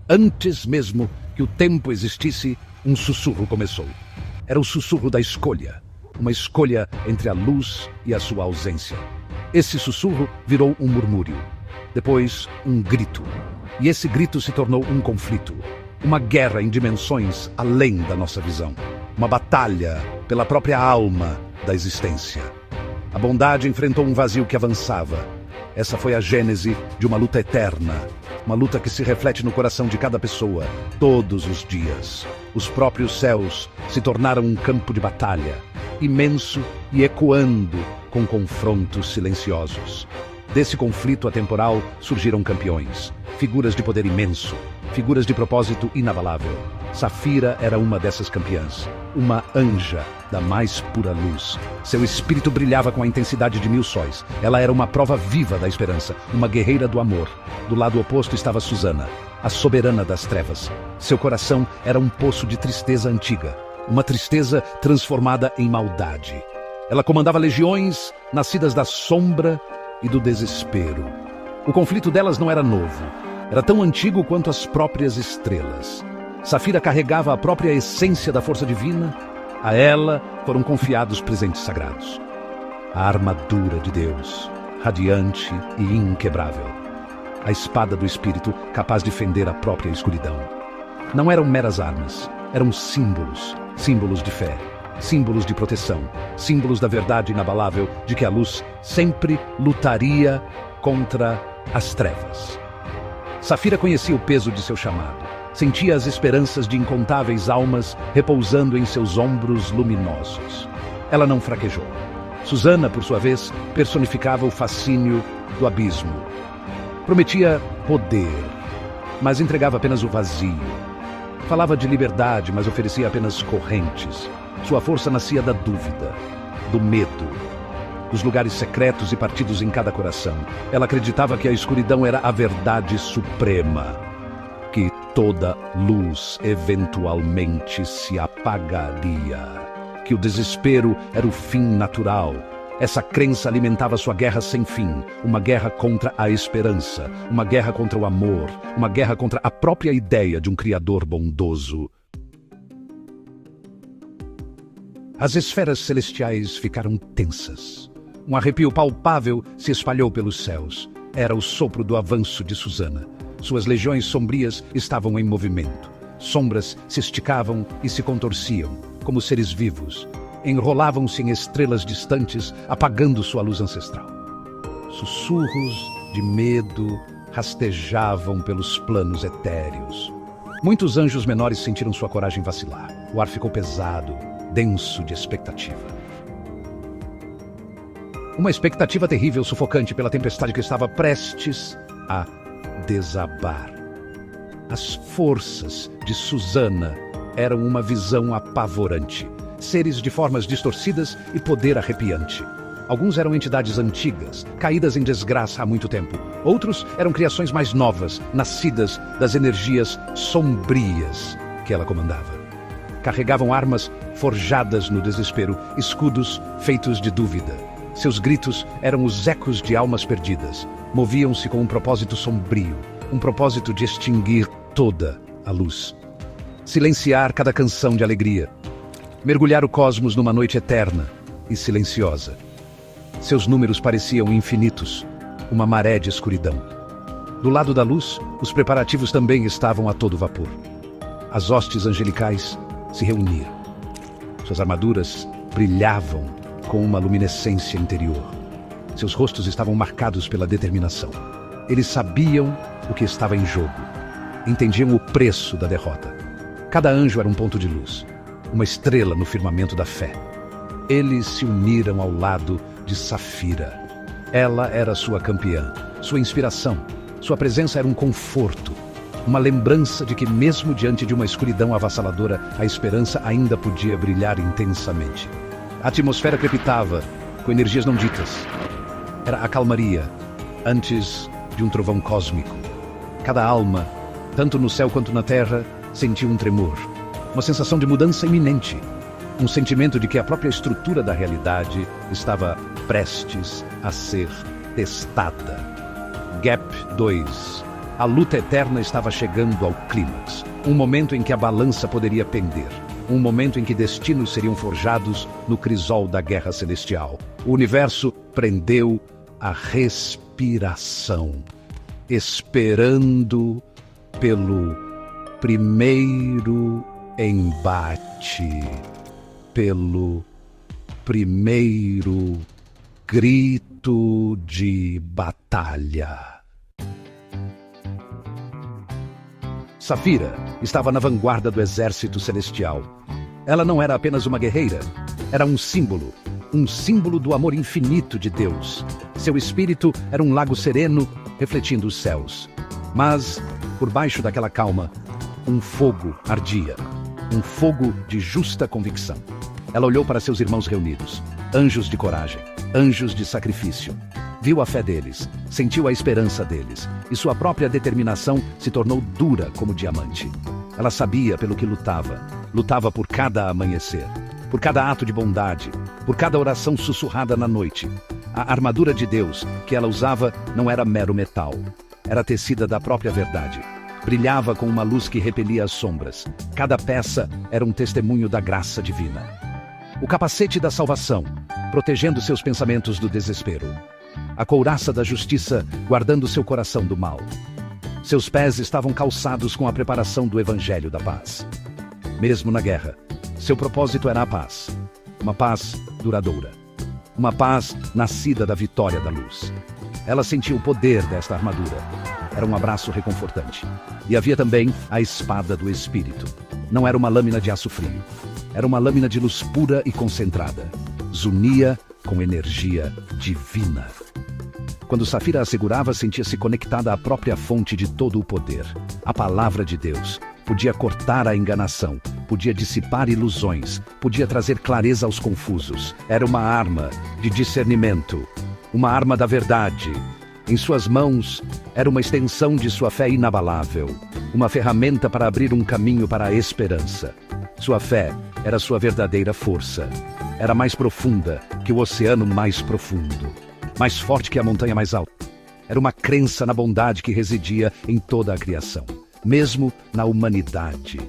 Antes mesmo que o tempo existisse, um sussurro começou. Era o sussurro da escolha. Uma escolha entre a luz e a sua ausência. Esse sussurro virou um murmúrio. Depois, um grito. E esse grito se tornou um conflito. Uma guerra em dimensões além da nossa visão. Uma batalha pela própria alma da existência. A bondade enfrentou um vazio que avançava. Essa foi a gênese de uma luta eterna. Uma luta que se reflete no coração de cada pessoa, todos os dias. Os próprios céus se tornaram um campo de batalha, imenso e ecoando com confrontos silenciosos. Desse conflito atemporal surgiram campeões, figuras de poder imenso, figuras de propósito inabalável. Safira era uma dessas campeãs, uma anja da mais pura luz. Seu espírito brilhava com a intensidade de 1000 sóis. Ela era uma prova viva da esperança, uma guerreira do amor. Do lado oposto estava Susana, a soberana das trevas. Seu coração era um poço de tristeza antiga, uma tristeza transformada em maldade. Ela comandava legiões nascidas da sombra e do desespero. O conflito delas não era novo, era tão antigo quanto as próprias estrelas. Safira carregava a própria essência da força divina. A ela foram confiados presentes sagrados. A armadura de Deus, radiante e inquebrável. A espada do Espírito, capaz de fender a própria escuridão. Não eram meras armas, eram símbolos, símbolos de fé, símbolos de proteção, símbolos da verdade inabalável de que a luz sempre lutaria contra as trevas. Safira conhecia o peso de seu chamado. Sentia as esperanças de incontáveis almas repousando em seus ombros luminosos. Ela não fraquejou. Susana, por sua vez, personificava o fascínio do abismo. Prometia poder, mas entregava apenas o vazio. Falava de liberdade, mas oferecia apenas correntes. Sua força nascia da dúvida, do medo, dos lugares secretos e partidos em cada coração. Ela acreditava que a escuridão era a verdade suprema, que toda luz eventualmente se apagaria, que o desespero era o fim natural. Essa crença alimentava sua guerra sem fim, uma guerra contra a esperança, uma guerra contra o amor, uma guerra contra a própria ideia de um Criador bondoso. As esferas celestiais ficaram tensas. Um arrepio palpável se espalhou pelos céus. Era o sopro do avanço de Susana. Suas legiões sombrias estavam em movimento. Sombras se esticavam e se contorciam, como seres vivos. Enrolavam-se em estrelas distantes, apagando sua luz ancestral. Sussurros de medo rastejavam pelos planos etéreos. Muitos anjos menores sentiram sua coragem vacilar. O ar ficou pesado, denso de expectativa. Uma expectativa terrível, sufocante pela tempestade que estava prestes a desabar. As forças de Susana eram uma visão apavorante. Seres de formas distorcidas e poder arrepiante. Alguns eram entidades antigas, caídas em desgraça há muito tempo. Outros eram criações mais novas, nascidas das energias sombrias que ela comandava. Carregavam armas forjadas no desespero, escudos feitos de dúvida. Seus gritos eram os ecos de almas perdidas. Moviam-se com um propósito sombrio, um propósito de extinguir toda a luz. Silenciar cada canção de alegria. Mergulhar o cosmos numa noite eterna e silenciosa. Seus números pareciam infinitos, uma maré de escuridão. Do lado da luz, os preparativos também estavam a todo vapor. As hostes angelicais se reuniram. Suas armaduras brilhavam com uma luminescência interior. Seus rostos estavam marcados pela determinação. Eles sabiam o que estava em jogo. Entendiam o preço da derrota. Cada anjo era um ponto de luz, uma estrela no firmamento da fé. Eles se uniram ao lado de Safira. Ela era sua campeã, sua inspiração. Sua presença era um conforto, uma lembrança de que mesmo diante de uma escuridão avassaladora, a esperança ainda podia brilhar intensamente. A atmosfera crepitava com energias não ditas. Era a calmaria antes de um trovão cósmico. Cada alma, tanto no céu quanto na terra, sentiu um tremor, uma sensação de mudança iminente, um sentimento de que a própria estrutura da realidade estava prestes a ser testada. Gap 2. A luta eterna estava chegando ao clímax. Um momento em que a balança poderia pender. Um momento em que destinos seriam forjados no crisol da guerra celestial. O universo prendeu a respiração, esperando pelo primeiro embate, pelo primeiro grito de batalha. Safira estava na vanguarda do exército celestial. Ela não era apenas uma guerreira, era um símbolo do amor infinito de Deus. Seu espírito era um lago sereno, refletindo os céus. Mas, por baixo daquela calma, um fogo ardia, um fogo de justa convicção. Ela olhou para seus irmãos reunidos, anjos de coragem, anjos de sacrifício. Viu a fé deles, sentiu a esperança deles, e sua própria determinação se tornou dura como diamante. Ela sabia pelo que lutava por cada amanhecer, por cada ato de bondade, por cada oração sussurrada na noite. A armadura de Deus que ela usava não era mero metal, era tecida da própria verdade. Brilhava com uma luz que repelia as sombras. Cada peça era um testemunho da graça divina. O capacete da salvação, protegendo seus pensamentos do desespero. A couraça da justiça, guardando seu coração do mal. Seus pés estavam calçados com a preparação do evangelho da paz. Mesmo na guerra, seu propósito era a paz. Uma paz duradoura. Uma paz nascida da vitória da luz. Ela sentia o poder desta armadura. Era um abraço reconfortante. E havia também a espada do Espírito. Não era uma lâmina de aço frio. Era uma lâmina de luz pura e concentrada. Zunia com energia divina. Quando Safira a segurava, sentia-se conectada à própria fonte de todo o poder. A palavra de Deus. Podia cortar a enganação, podia dissipar ilusões, podia trazer clareza aos confusos. Era uma arma de discernimento, uma arma da verdade. Em suas mãos, era uma extensão de sua fé inabalável, uma ferramenta para abrir um caminho para a esperança. Sua fé era sua verdadeira força. Era mais profunda que o oceano mais profundo, mais forte que a montanha mais alta. Era uma crença na bondade que residia em toda a criação, mesmo na humanidade.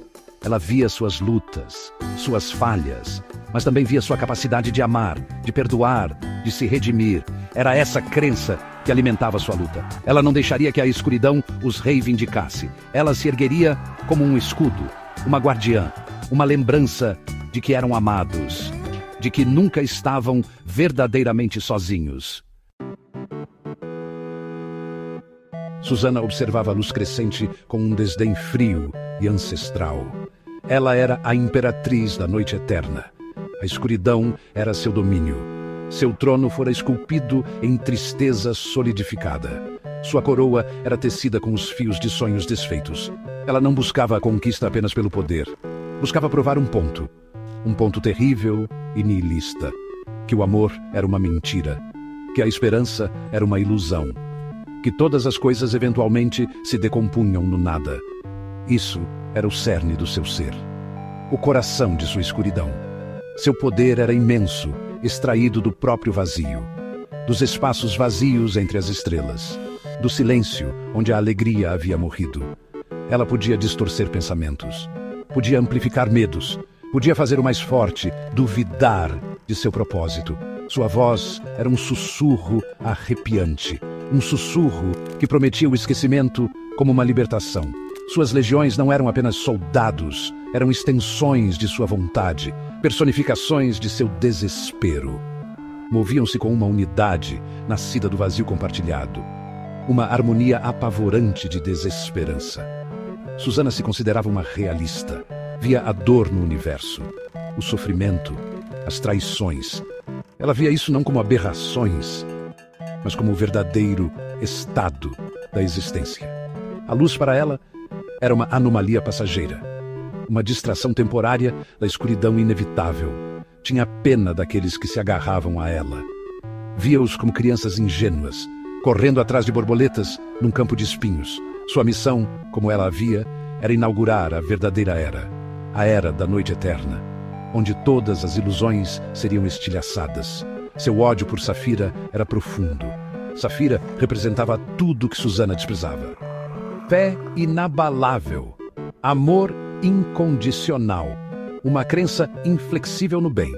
Ela via suas lutas, suas falhas, mas também via sua capacidade de amar, de perdoar, de se redimir. Era essa crença que alimentava sua luta. Ela não deixaria que a escuridão os reivindicasse. Ela se ergueria como um escudo, uma guardiã, uma lembrança de que eram amados, de que nunca estavam verdadeiramente sozinhos. Susana observava a luz crescente com um desdém frio e ancestral. Ela era a imperatriz da noite eterna. A escuridão era seu domínio. Seu trono fora esculpido em tristeza solidificada. Sua coroa era tecida com os fios de sonhos desfeitos. Ela não buscava a conquista apenas pelo poder. Buscava provar um ponto terrível e nihilista. Que o amor era uma mentira. Que a esperança era uma ilusão. Que todas as coisas eventualmente se decompunham no nada. Isso era o cerne do seu ser, o coração de sua escuridão. Seu poder era imenso, extraído do próprio vazio, dos espaços vazios entre as estrelas, do silêncio onde a alegria havia morrido. Ela podia distorcer pensamentos, podia amplificar medos, podia fazer o mais forte duvidar de seu propósito. Sua voz era um sussurro arrepiante, um sussurro que prometia o esquecimento como uma libertação. Suas legiões não eram apenas soldados, eram extensões de sua vontade, personificações de seu desespero. Moviam-se com uma unidade nascida do vazio compartilhado, uma harmonia apavorante de desesperança. Susana se considerava uma realista, via a dor no universo, o sofrimento, as traições. Ela via isso não como aberrações, mas como o verdadeiro estado da existência. A luz para ela era uma anomalia passageira, uma distração temporária da escuridão inevitável. Tinha pena daqueles que se agarravam a ela. Via-os como crianças ingênuas, correndo atrás de borboletas num campo de espinhos. Sua missão, como ela a via, era inaugurar a verdadeira era, a era da noite eterna, onde todas as ilusões seriam estilhaçadas. Seu ódio por Safira era profundo. Safira representava tudo que Susana desprezava. fé inabalável, amor incondicional, uma crença inflexível no bem.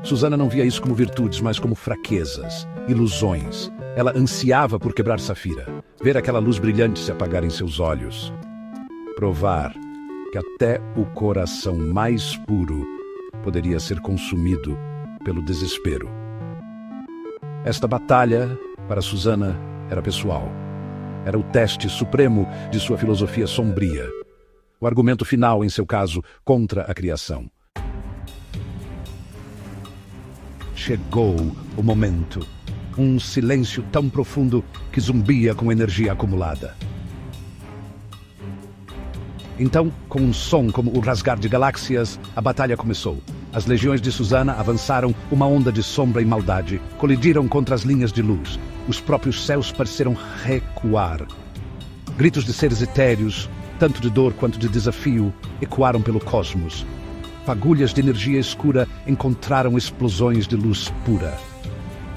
Susana não via isso como virtudes, mas como fraquezas, ilusões. Ela ansiava por quebrar Safira, ver aquela luz brilhante se apagar em seus olhos. Provar que até o coração mais puro poderia ser consumido pelo desespero. Esta batalha, para Susana, era pessoal. Era o teste supremo de sua filosofia sombria. O argumento final, em seu caso, contra a criação. Chegou o momento. Um silêncio tão profundo que zumbia com energia acumulada. Então, com um som como o rasgar de galáxias, a batalha começou. As legiões de Susana avançaram, uma onda de sombra e maldade, colidiram contra as linhas de luz. Os próprios céus pareceram recuar. Gritos de seres etéreos, tanto de dor quanto de desafio, ecoaram pelo cosmos. Fagulhas de energia escura encontraram explosões de luz pura.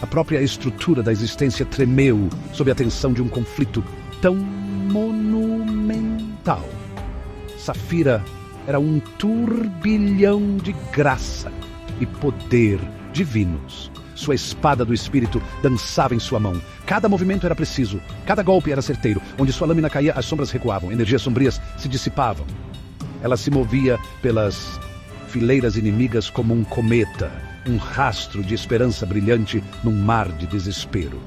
A própria estrutura da existência tremeu sob a tensão de um conflito tão monumental. Safira era um turbilhão de graça e poder divinos. Sua espada do espírito dançava em sua mão. Cada movimento era preciso, cada golpe era certeiro. Onde sua lâmina caía, as sombras recuavam, energias sombrias se dissipavam. Ela se movia pelas fileiras inimigas como um cometa, um rastro de esperança brilhante num mar de desespero.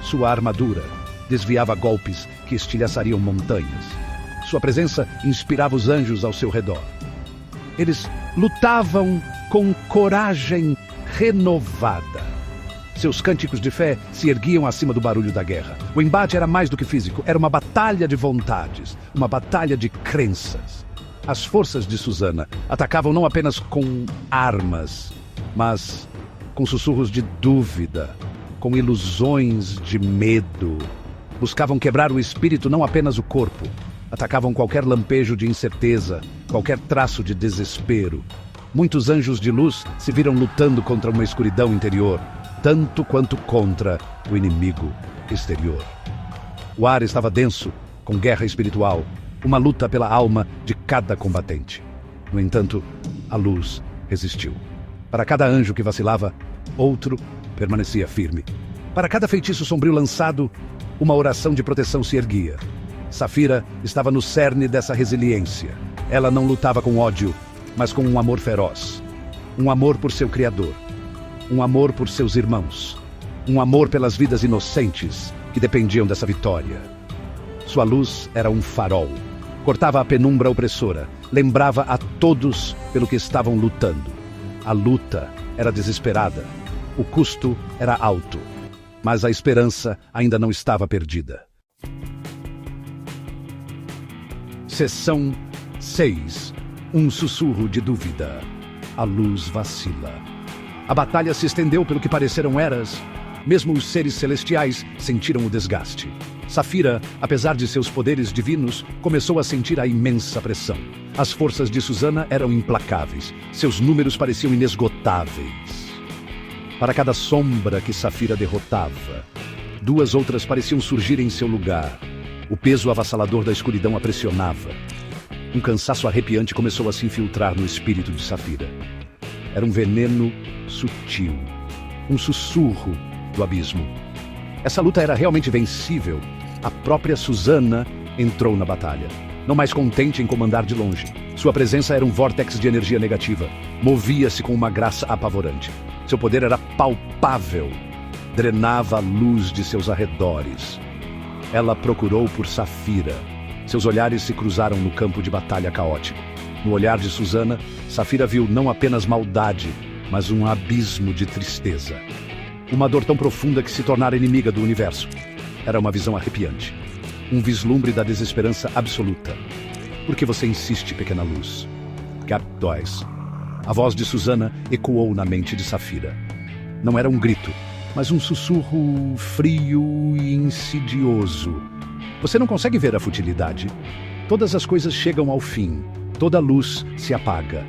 Sua armadura desviava golpes que estilhaçariam montanhas. Sua presença inspirava os anjos ao seu redor. Eles lutavam com coragem renovada. Seus cânticos de fé se erguiam acima do barulho da guerra. O embate era mais do que físico, era uma batalha de vontades, uma batalha de crenças. As forças de Susana atacavam não apenas com armas, mas com sussurros de dúvida, com ilusões de medo. Buscavam quebrar o espírito, não apenas o corpo. Atacavam qualquer lampejo de incerteza, qualquer traço de desespero. Muitos anjos de luz se viram lutando contra uma escuridão interior, tanto quanto contra o inimigo exterior. O ar estava denso, com guerra espiritual, uma luta pela alma de cada combatente. No entanto, a luz resistiu. Para cada anjo que vacilava, outro permanecia firme. Para cada feitiço sombrio lançado, uma oração de proteção se erguia. Safira estava no cerne dessa resiliência. Ela não lutava com ódio, mas com um amor feroz. Um amor por seu Criador. Um amor por seus irmãos. Um amor pelas vidas inocentes que dependiam dessa vitória. Sua luz era um farol. Cortava a penumbra opressora. Lembrava a todos pelo que estavam lutando. A luta era desesperada. O custo era alto. Mas a esperança ainda não estava perdida. Seção 6. Um sussurro de dúvida. A luz vacila. A batalha se estendeu pelo que pareceram eras. Mesmo os seres celestiais sentiram o desgaste. Safira, apesar de seus poderes divinos, começou a sentir a imensa pressão. As forças de Susana eram implacáveis. Seus números pareciam inesgotáveis. Para cada sombra que Safira derrotava, duas outras pareciam surgir em seu lugar. O peso avassalador da escuridão a pressionava. Um cansaço arrepiante começou a se infiltrar no espírito de Safira. Era um veneno sutil, um sussurro do abismo. Essa luta era realmente vencível. A própria Susana entrou na batalha, não mais contente em comandar de longe. Sua presença era um vórtex de energia negativa. Movia-se com uma graça apavorante. Seu poder era palpável. Drenava a luz de seus arredores. Ela procurou por Safira. Seus olhares se cruzaram no campo de batalha caótico. No olhar de Susana, Safira viu não apenas maldade, mas um abismo de tristeza. Uma dor tão profunda que se tornara inimiga do universo. Era uma visão arrepiante. Um vislumbre da desesperança absoluta. Por que você insiste, pequena luz? Cap 2. A voz de Susana ecoou na mente de Safira. Não era um grito, mas um sussurro frio e insidioso. Você não consegue ver a futilidade? Todas as coisas chegam ao fim. Toda luz se apaga.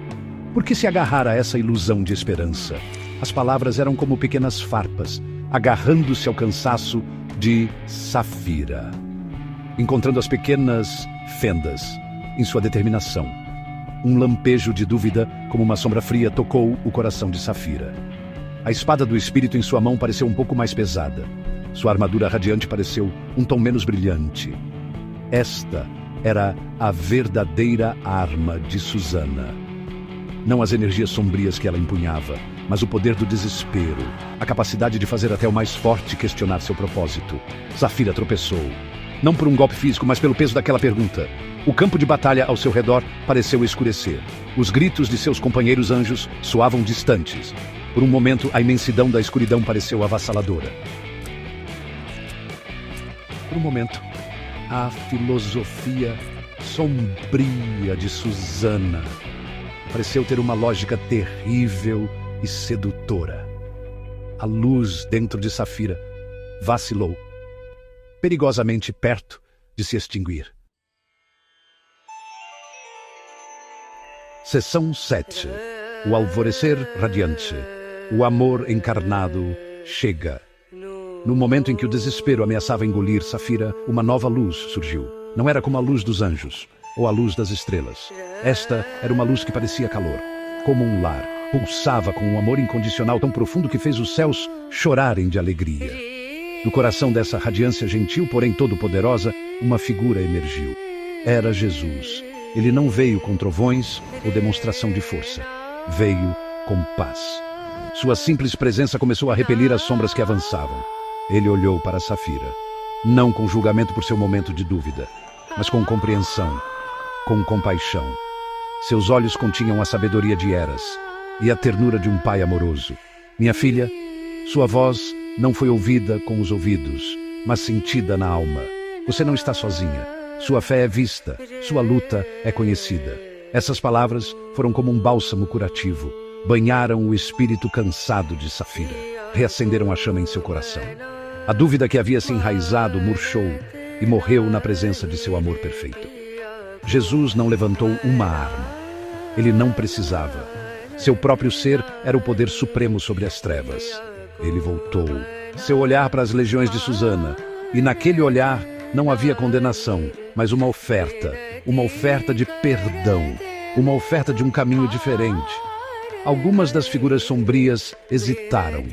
Por que se agarrar a essa ilusão de esperança? As palavras eram como pequenas farpas, agarrando-se ao cansaço de Safira. encontrando as pequenas fendas em sua determinação. Um lampejo de dúvida, como uma sombra fria, tocou o coração de Safira. A espada do espírito em sua mão pareceu um pouco mais pesada. Sua armadura radiante pareceu um tom menos brilhante. Esta era a verdadeira arma de Susana. Não as energias sombrias que ela empunhava, mas o poder do desespero, a capacidade de fazer até o mais forte questionar seu propósito. Safira tropeçou. Não por um golpe físico, mas pelo peso daquela pergunta. O campo de batalha ao seu redor pareceu escurecer. Os gritos de seus companheiros anjos soavam distantes. Por um momento, a imensidão da escuridão pareceu avassaladora. Por um momento, a filosofia sombria de Susana pareceu ter uma lógica terrível e sedutora. A luz dentro de Safira vacilou, perigosamente perto de se extinguir. Seção 7. O alvorecer radiante. O amor encarnado chega. No momento em que o desespero ameaçava engolir Safira, uma nova luz surgiu. Não era como a luz dos anjos, ou a luz das estrelas. Esta era uma luz que parecia calor, como um lar. Pulsava com um amor incondicional tão profundo que fez os céus chorarem de alegria. Do coração dessa radiância gentil, porém todo-poderosa, uma figura emergiu. Era Jesus. Ele não veio com trovões ou demonstração de força. Veio com paz. Sua simples presença começou a repelir as sombras que avançavam. Ele olhou para Safira, não com julgamento por seu momento de dúvida, mas com compreensão, com compaixão. Seus olhos continham a sabedoria de Eras e a ternura de um pai amoroso. Minha filha, sua voz não foi ouvida com os ouvidos, mas sentida na alma. Você não está sozinha. Sua fé é vista, sua luta é conhecida. Essas palavras foram como um bálsamo curativo. Banharam o espírito cansado de Safira. Reacenderam a chama em seu coração. A dúvida que havia se enraizado murchou e morreu na presença de seu amor perfeito. Jesus não levantou uma arma. Ele não precisava. Seu próprio ser era o poder supremo sobre as trevas. Ele voltou. Seu olhar para as legiões de Susana. E naquele olhar não havia condenação, mas uma oferta de perdão, uma oferta de um caminho diferente. Algumas das figuras sombrias hesitaram.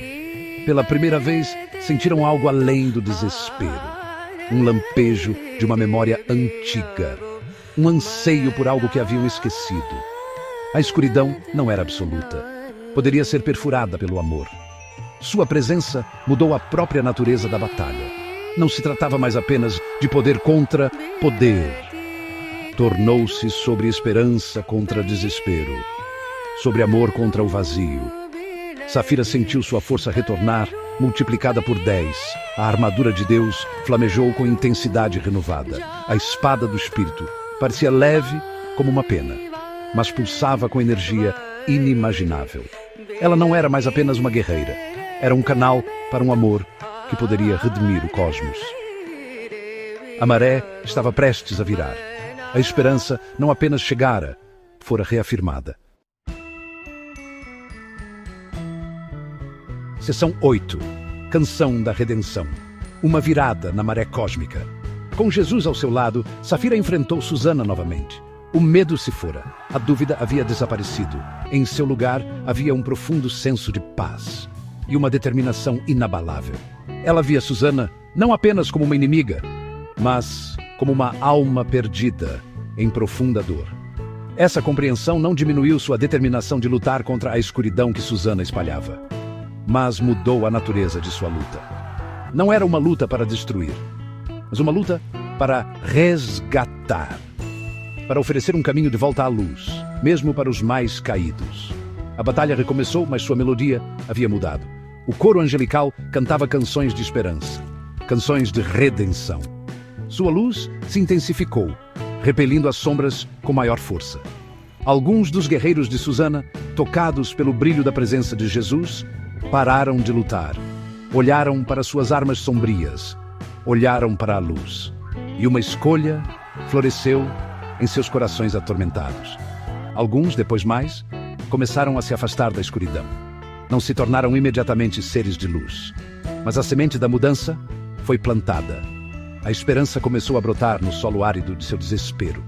Pela primeira vez, sentiram algo além do desespero. Um lampejo de uma memória antiga. Um anseio por algo que haviam esquecido. A escuridão não era absoluta. Poderia ser perfurada pelo amor. Sua presença mudou a própria natureza da batalha. Não se tratava mais apenas de poder contra poder. Tornou-se sobre esperança contra desespero. Sobre amor contra o vazio. Safira sentiu sua força retornar, multiplicada por 10. A armadura de Deus flamejou com intensidade renovada. A espada do Espírito parecia leve como uma pena, mas pulsava com energia inimaginável. Ela não era mais apenas uma guerreira. Era um canal para um amor que poderia redimir o cosmos. A maré estava prestes a virar. A esperança não apenas chegara, fora reafirmada. Seção 8. Canção da Redenção. Uma virada na maré cósmica. Com Jesus ao seu lado, Safira enfrentou Susana novamente. O medo se fora. A dúvida havia desaparecido. Em seu lugar, havia um profundo senso de paz e uma determinação inabalável. Ela via Susana não apenas como uma inimiga, mas como uma alma perdida em profunda dor. Essa compreensão não diminuiu sua determinação de lutar contra a escuridão que Susana espalhava, mas mudou a natureza de sua luta. Não era uma luta para destruir, mas uma luta para resgatar, para oferecer um caminho de volta à luz, mesmo para os mais caídos. A batalha recomeçou, mas sua melodia havia mudado. O coro angelical cantava canções de esperança, canções de redenção. Sua luz se intensificou, repelindo as sombras com maior força. Alguns dos guerreiros de Susana, tocados pelo brilho da presença de Jesus, pararam de lutar, olharam para suas armas sombrias, olharam para a luz. E uma escolha floresceu em seus corações atormentados. Alguns, depois mais, começaram a se afastar da escuridão. Não se tornaram imediatamente seres de luz, mas a semente da mudança foi plantada. A esperança começou a brotar no solo árido de seu desespero.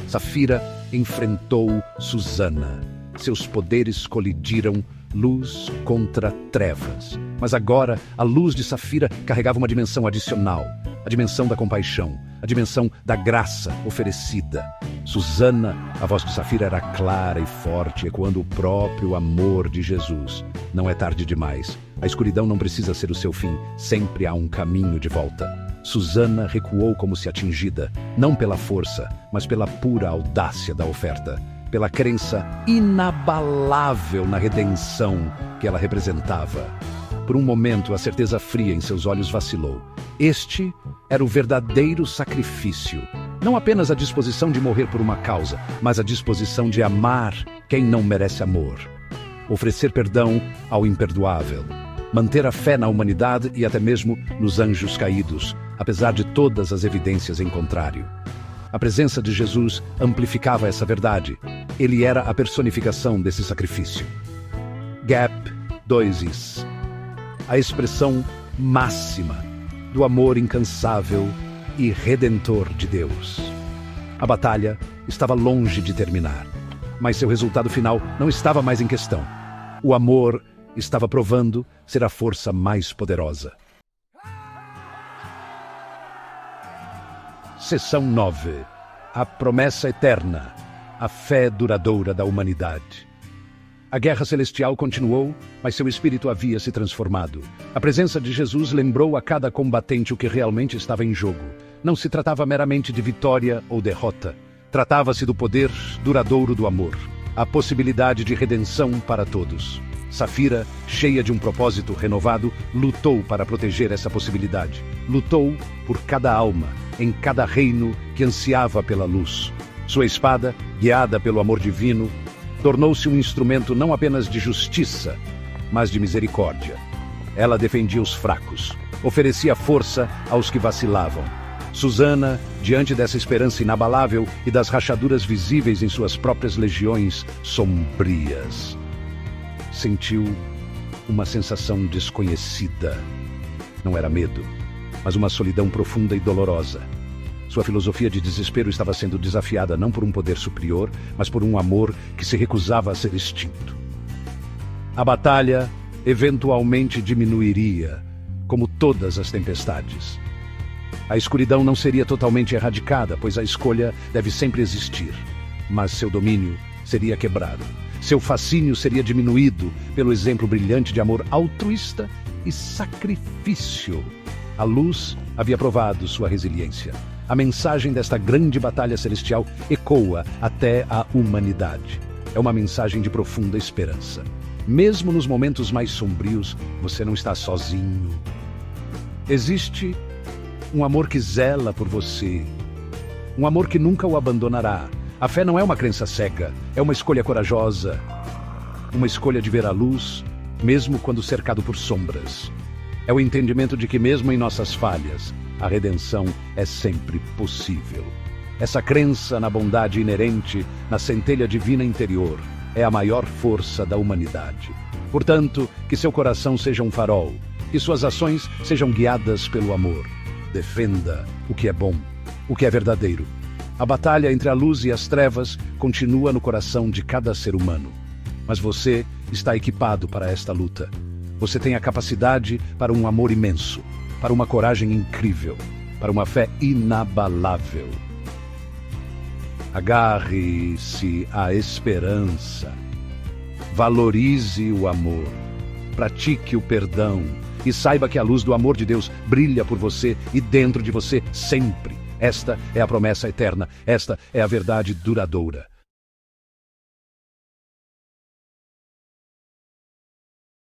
Safira enfrentou Susana. Seus poderes colidiram, luz contra trevas. Mas agora, a luz de Safira carregava uma dimensão adicional, a dimensão da compaixão, a dimensão da graça oferecida. Susana, a voz de Safira era clara e forte, ecoando o próprio amor de Jesus. Não é tarde demais. A escuridão não precisa ser o seu fim. Sempre há um caminho de volta. Susana recuou como se atingida, não pela força, mas pela pura audácia da oferta, pela crença inabalável na redenção que ela representava. Por um momento, a certeza fria em seus olhos vacilou. Este era o verdadeiro sacrifício. Não apenas a disposição de morrer por uma causa, mas a disposição de amar quem não merece amor. Oferecer perdão ao imperdoável. Manter a fé na humanidade e até mesmo nos anjos caídos, apesar de todas as evidências em contrário. A presença de Jesus amplificava essa verdade. Ele era a personificação desse sacrifício. Gap 2is. A expressão máxima do amor incansável e redentor de Deus. A batalha estava longe de terminar, mas seu resultado final não estava mais em questão. O amor estava provando ser a força mais poderosa. Seção 9. A promessa eterna, a fé duradoura da humanidade. A guerra celestial continuou, mas seu espírito havia se transformado. A presença de Jesus lembrou a cada combatente o que realmente estava em jogo. Não se tratava meramente de vitória ou derrota. Tratava-se do poder duradouro do amor, a possibilidade de redenção para todos. Safira, cheia de um propósito renovado, lutou para proteger essa possibilidade. Lutou por cada alma, em cada reino que ansiava pela luz. Sua espada, guiada pelo amor divino, tornou-se um instrumento não apenas de justiça, mas de misericórdia. Ela defendia os fracos, oferecia força aos que vacilavam. Susana, diante dessa esperança inabalável e das rachaduras visíveis em suas próprias legiões sombrias, sentiu uma sensação desconhecida. Não era medo, mas uma solidão profunda e dolorosa. Sua filosofia de desespero estava sendo desafiada não por um poder superior, mas por um amor que se recusava a ser extinto. A batalha eventualmente diminuiria, como todas as tempestades. A escuridão não seria totalmente erradicada, pois a escolha deve sempre existir, mas seu domínio seria quebrado. Seu fascínio seria diminuído pelo exemplo brilhante de amor altruísta e sacrifício. A luz havia provado sua resiliência. A mensagem desta grande batalha celestial ecoa até a humanidade. É uma mensagem de profunda esperança. Mesmo nos momentos mais sombrios, você não está sozinho. Existe um amor que zela por você. Um amor que nunca o abandonará. A fé não é uma crença cega, é uma escolha corajosa. Uma escolha de ver a luz, mesmo quando cercado por sombras. É o entendimento de que mesmo em nossas falhas, a redenção é sempre possível. Essa crença na bondade inerente, na centelha divina interior, é a maior força da humanidade. Portanto, que seu coração seja um farol, que suas ações sejam guiadas pelo amor. Defenda o que é bom, o que é verdadeiro. A batalha entre a luz e as trevas continua no coração de cada ser humano. Mas você está equipado para esta luta. Você tem a capacidade para um amor imenso, para uma coragem incrível, para uma fé inabalável. Agarre-se à esperança. Valorize o amor. Pratique o perdão. E saiba que a luz do amor de Deus brilha por você e dentro de você sempre. Esta é a promessa eterna. Esta é a verdade duradoura.